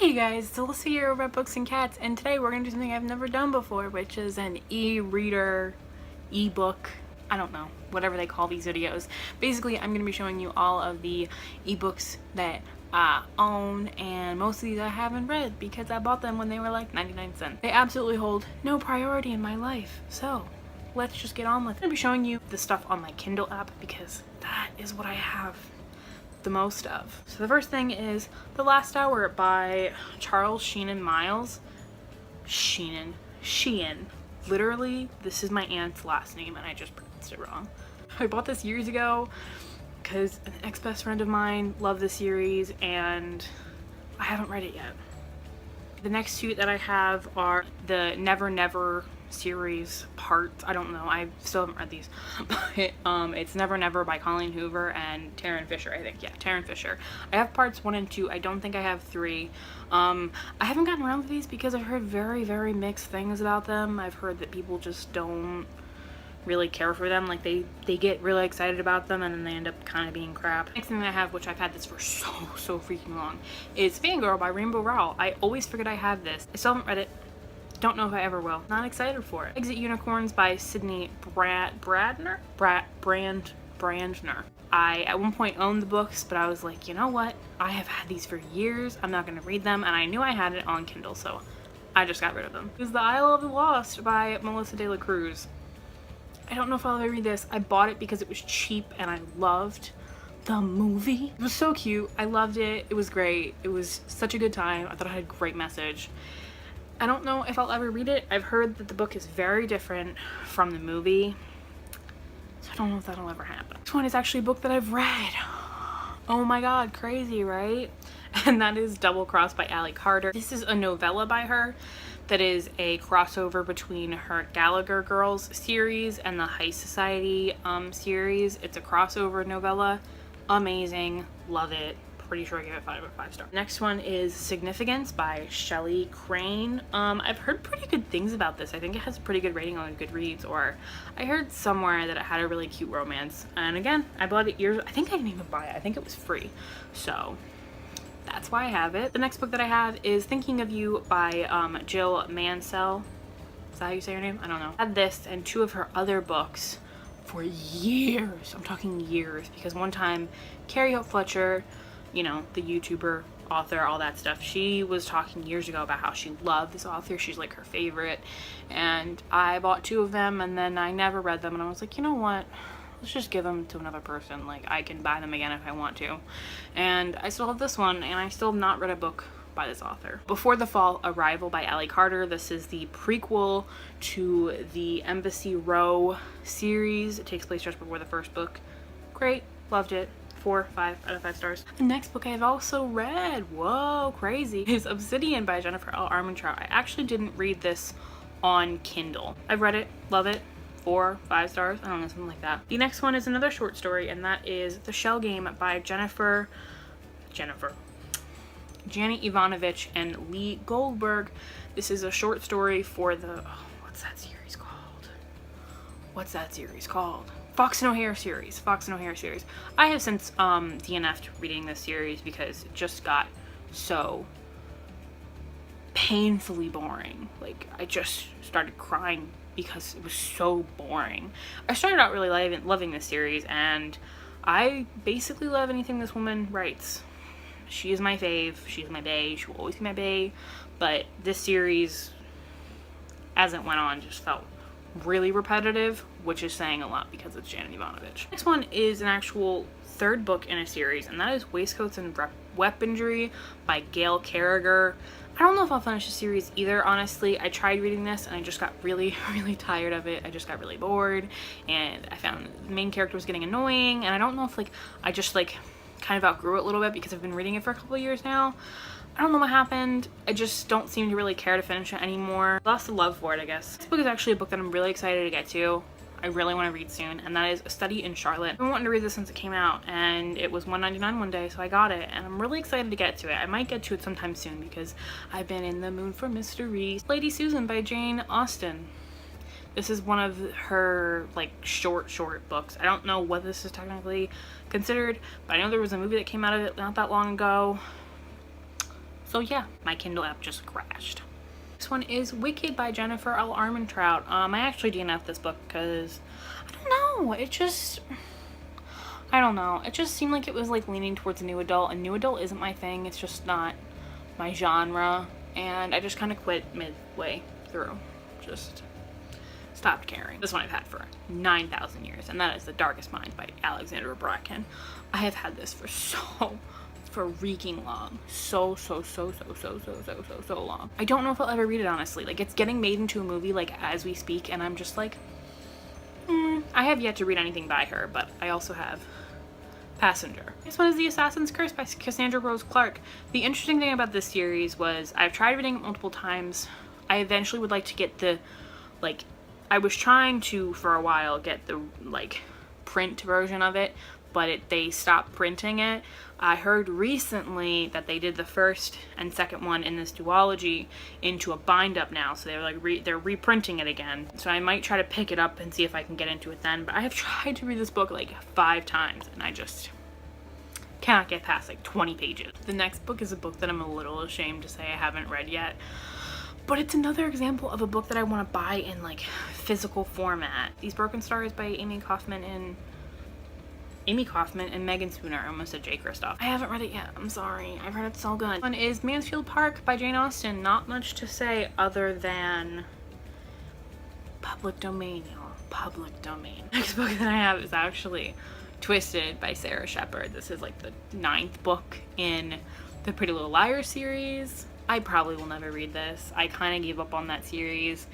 Hey guys, it's Alyssa here over at Books and Cats, and today we're going to do something I've never done before, which is an e-reader, ebook, I don't know, whatever they call these videos. Basically, I'm going to be showing you all of the ebooks that I own, and most of these I haven't read because I bought them when they were like 99 cents. They absolutely hold no priority in my life, so let's just get on with it. I'm going to be showing you the stuff on my Kindle app because that is what I have the most of. So the first thing is The Last Hour by Charles Sheenan Miles. Sheehan. Literally, this is my aunt's last name and I just pronounced it wrong. I bought this years ago because an ex-best friend of mine loved the series and I haven't read it yet. The next two that I have are the Never Never series parts. I don't know, I still haven't read these, but it's Never Never by Colleen Hoover and Taryn Fisher, I think. Yeah, Taryn Fisher. I have parts 1 and 2. I don't think I have 3. I haven't gotten around to these because I've heard very mixed things about them. I've heard that people just don't really care for them, like they get really excited about them and then they end up kind of being crap. Next thing that I have, which I've had this for so freaking long, is Fangirl by Rainbow Rowell. I always forget I have this. I still haven't read it. Don't know if I ever will. Not excited for it. Exit Unicorns by Sydney Brandner. I at one point owned the books, but I was like, you know what? I have had these for years. I'm not going to read them, and I knew I had it on Kindle, so I just got rid of them. It was The Isle of the Lost by Melissa De La Cruz. I don't know if I'll ever read this. I bought it because it was cheap and I loved the movie. It was so cute. I loved it. It was great. It was such a good time. I thought it had a great message. I don't know if I'll ever read it. I've heard that the book is very different from the movie, so I don't know if that'll ever happen. This one is actually a book that I've read. Oh my god, crazy, right? And that is Double Cross by Allie Carter. This is a novella by her that is a crossover between her Gallagher Girls series and the High Society series. It's a crossover novella. Amazing. Love it. Pretty sure I gave it 5 out of 5 stars. Next one is Significance by Shelley Crane. I've heard pretty good things about this. I think it has a pretty good rating on Goodreads, or I heard somewhere that it had a really cute romance. And again, I bought it years. I think I didn't even buy it. I think it was free. So that's why I have it. The next book that I have is Thinking of You by Jill Mansell. Is that how you say her name? I don't know. I had this and 2 of her other books for years. I'm talking years, because one time Carrie Hope Fletcher, you know, the YouTuber, author, all that stuff, she was talking years ago about how she loved this author. She's like her favorite, and I bought 2 of them and then I never read them, and I was like, you know what, let's just give them to another person. Like, I can buy them again if I want to. And I still have this one, and I still have not read a book by this author. Before the Fall, Arrival by Allie Carter. This is the prequel to the Embassy Row series. It takes place just before the first book. Great, loved it. 4, 5 out of 5 stars. The next book I've also read, whoa, crazy, is Obsidian by Jennifer L. Armentrout. I actually didn't read this on Kindle. I've read it, love it. 4, 5 stars, I don't know, something like that. The next one is another short story, and that is The Shell Game by Janet Ivanovich and Lee Goldberg. This is a short story for the, what's that series called? Fox and O'Hare series. I have since DNF'd reading this series because it just got so painfully boring. Like, I just started crying because it was so boring. I started out really loving this series, and I basically love anything this woman writes. She is my fave. She's my bae. She will always be my bae. But this series, as it went on, just felt really repetitive, which is saying a lot because it's Janet Ivanovich. Next one is an actual 3rd book in a series, and that is Waistcoats and Weaponry by Gail Carriger. I don't know if I'll finish the series either, honestly. I tried reading this and I just got really tired of it. I just got really bored, and I found the main character was getting annoying, and I don't know if I just kind of outgrew it a little bit because I've been reading it for a couple of years now. I don't know what happened. I just don't seem to really care to finish it anymore. Lost the love for it, I guess. This book is actually a book that I'm really excited to get to. I really want to read soon, and that is A Study in Charlotte. I've been wanting to read this since it came out, and it was $1.99 one day, so I got it, and I'm really excited to get to it. I might get to it sometime soon because I've been in the mood for mysteries. Lady Susan by Jane Austen. This is one of her short books. I don't know what this is technically considered, but I know there was a movie that came out of it not that long ago. So yeah, my Kindle app just crashed. This one is Wicked by Jennifer L. Armentrout. I actually DNF'd this book because I don't know, I don't know. It just seemed like it was like leaning towards new adult, and new adult isn't my thing. It's just not my genre, and I just kind of quit midway through. Just stopped caring. This one I've had for 9,000 years, and that is The Darkest Mind by Alexandra Bracken. I have had this for so freaking long. So long. I don't know if I'll ever read it, honestly. Like, it's getting made into a movie, like, as we speak, and I'm just like, I have yet to read anything by her, but I also have Passenger. This one is The Assassin's Curse by Cassandra Rose Clark. The interesting thing about this series was I've tried reading it multiple times. I eventually would like to get the, like, I was trying to, for a while, get the, like, print version of it, but they stopped printing it. I heard recently that they did the first and second one in this duology into a bind-up now, so they're like they're reprinting it again. So I might try to pick it up and see if I can get into it then, but I have tried to read this book like 5 times, and I just cannot get past like 20 pages. The next book is a book that I'm a little ashamed to say I haven't read yet, but it's another example of a book that I want to buy in like physical format. These Broken Stars by Amy Kaufman and Megan Spooner. I almost said Jay Kristoff. I haven't read it yet. I'm sorry. I've heard it's so good. One is Mansfield Park by Jane Austen. Not much to say other than public domain, y'all. Public domain. Next book that I have is actually Twisted by Sarah Shepard. This is like the 9th book in the Pretty Little Liars series. I probably will never read this. I kind of gave up on that series.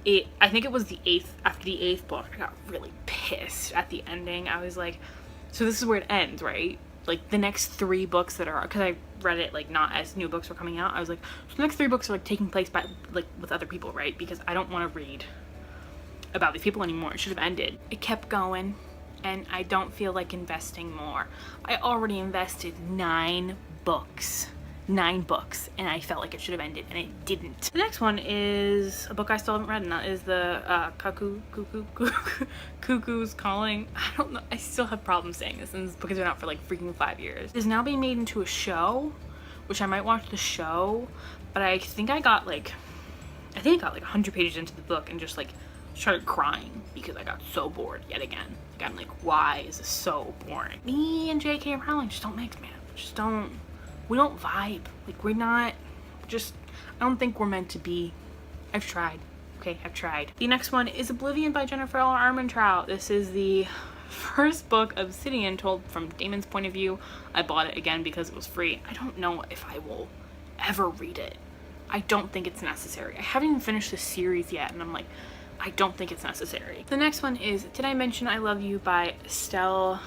I think it was the 8th, after the 8th book, I got really pissed at the ending. I was like, so this is where it ends, right? Like, the next 3 books that are, because I read it, like, not as new books were coming out, I was like, so the next 3 books are, like, taking place by, like, with other people, right? Because I don't want to read about these people anymore. It should have ended. It kept going, and I don't feel like investing more. I already invested 9 books, and I felt like it should have ended, and it didn't. The next one is a book I still haven't read, and that is the Cuckoo's Calling. I don't know, I still have problems saying this, and this book has been out for like freaking 5 years. It is now being made into a show, which I might watch the show, but I think I got like 100 pages into the book and just like started crying because I got so bored yet again. Like, I'm like, why is this so boring? Me and J.K. Rowling just don't mix, man. We don't vibe. Like, we're not, I don't think we're meant to be. I've tried. Okay, I've tried. The next one is Oblivion by Jennifer L. Armentrout. This is the first book of Obsidian told from Damon's point of view. I bought it again because it was free. I don't know if I will ever read it. I don't think it's necessary. I haven't even finished the series yet, and I'm like, I don't think it's necessary. The next one is Did I Mention I Love You by Estelle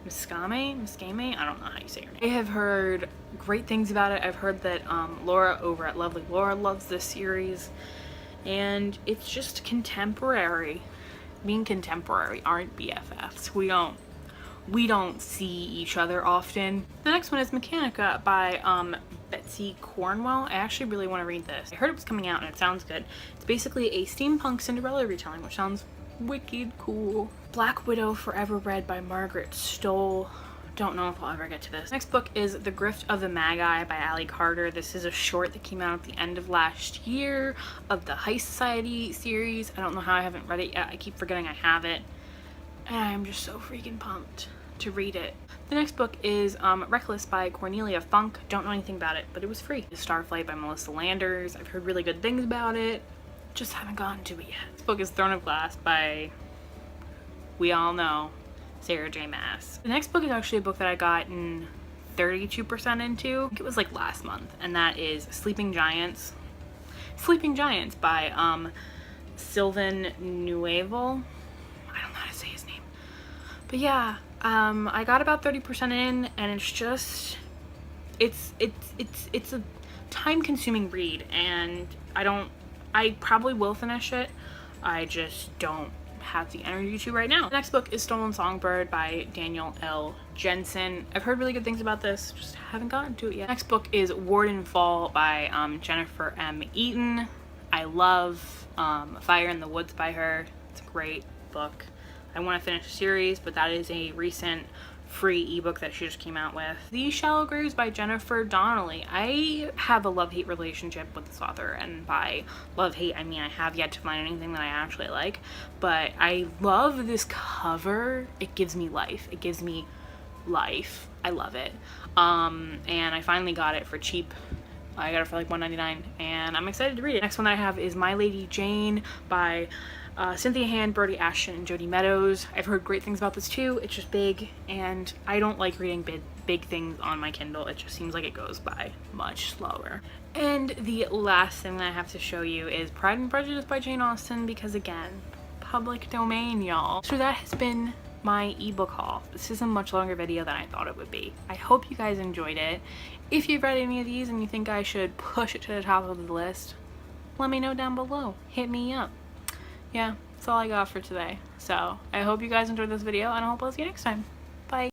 Miscame? I don't know how you say her name. I have heard great things about it. I've heard that Laura over at Lovely Laura loves this series, and it's just contemporary. Being contemporary aren't BFFs. We don't see each other often. The next one is Mechanica by Betsy Cornwell. I actually really want to read this. I heard it was coming out and it sounds good. It's basically a steampunk Cinderella retelling, which sounds wicked cool. Black Widow Forever Read by Margaret Stoll. Don't know if I'll ever get to this. Next book is The Grift of the Magi by Allie Carter. This is a short that came out at the end of last year of the High Society series. I don't know how I haven't read it yet. I keep forgetting I have it, and I'm just so freaking pumped to read it. The next book is Reckless by Cornelia Funk. Don't know anything about it, but it was free. Starflight by Melissa Landers. I've heard really good things about it. Just haven't gotten to it yet. This book is Throne of Glass by, we all know, Sarah J. Maas. The next book is actually a book that I got in 32% into. I think it was like last month, and that is Sleeping Giants by Sylvan Nuevo. I don't know how to say his name, but yeah, I got about 30% in, and it's just it's a time-consuming read, and I probably will finish it. I just don't have the energy to right now. The next book is Stolen Songbird by Daniel L. Jensen. I've heard really good things about this, just haven't gotten to it yet. Next book is Warden Fall by Jennifer M. Eaton. I love Fire in the Woods by her. It's a great book. I want to finish the series, but that is a recent free ebook that she just came out with. These Shallow Graves by Jennifer Donnelly. I have a love-hate relationship with this author, and by love-hate I mean I have yet to find anything that I actually like, but I love this cover. It gives me life. It gives me life. I love it. And I finally got it for cheap. I got it for like $1.99, and I'm excited to read it. Next one that I have is My Lady Jane by Cynthia Hand, Brody Ashton, and Jody Meadows. I've heard great things about this too. It's just big, and I don't like reading big things on my Kindle. It just seems like it goes by much slower. And the last thing that I have to show you is Pride and Prejudice by Jane Austen, because again, public domain, y'all. So that has been my ebook haul. This is a much longer video than I thought it would be. I hope you guys enjoyed it. If you've read any of these and you think I should push it to the top of the list, let me know down below. Hit me up. Yeah, that's all I got for today. So I hope you guys enjoyed this video, and I hope I'll see you next time.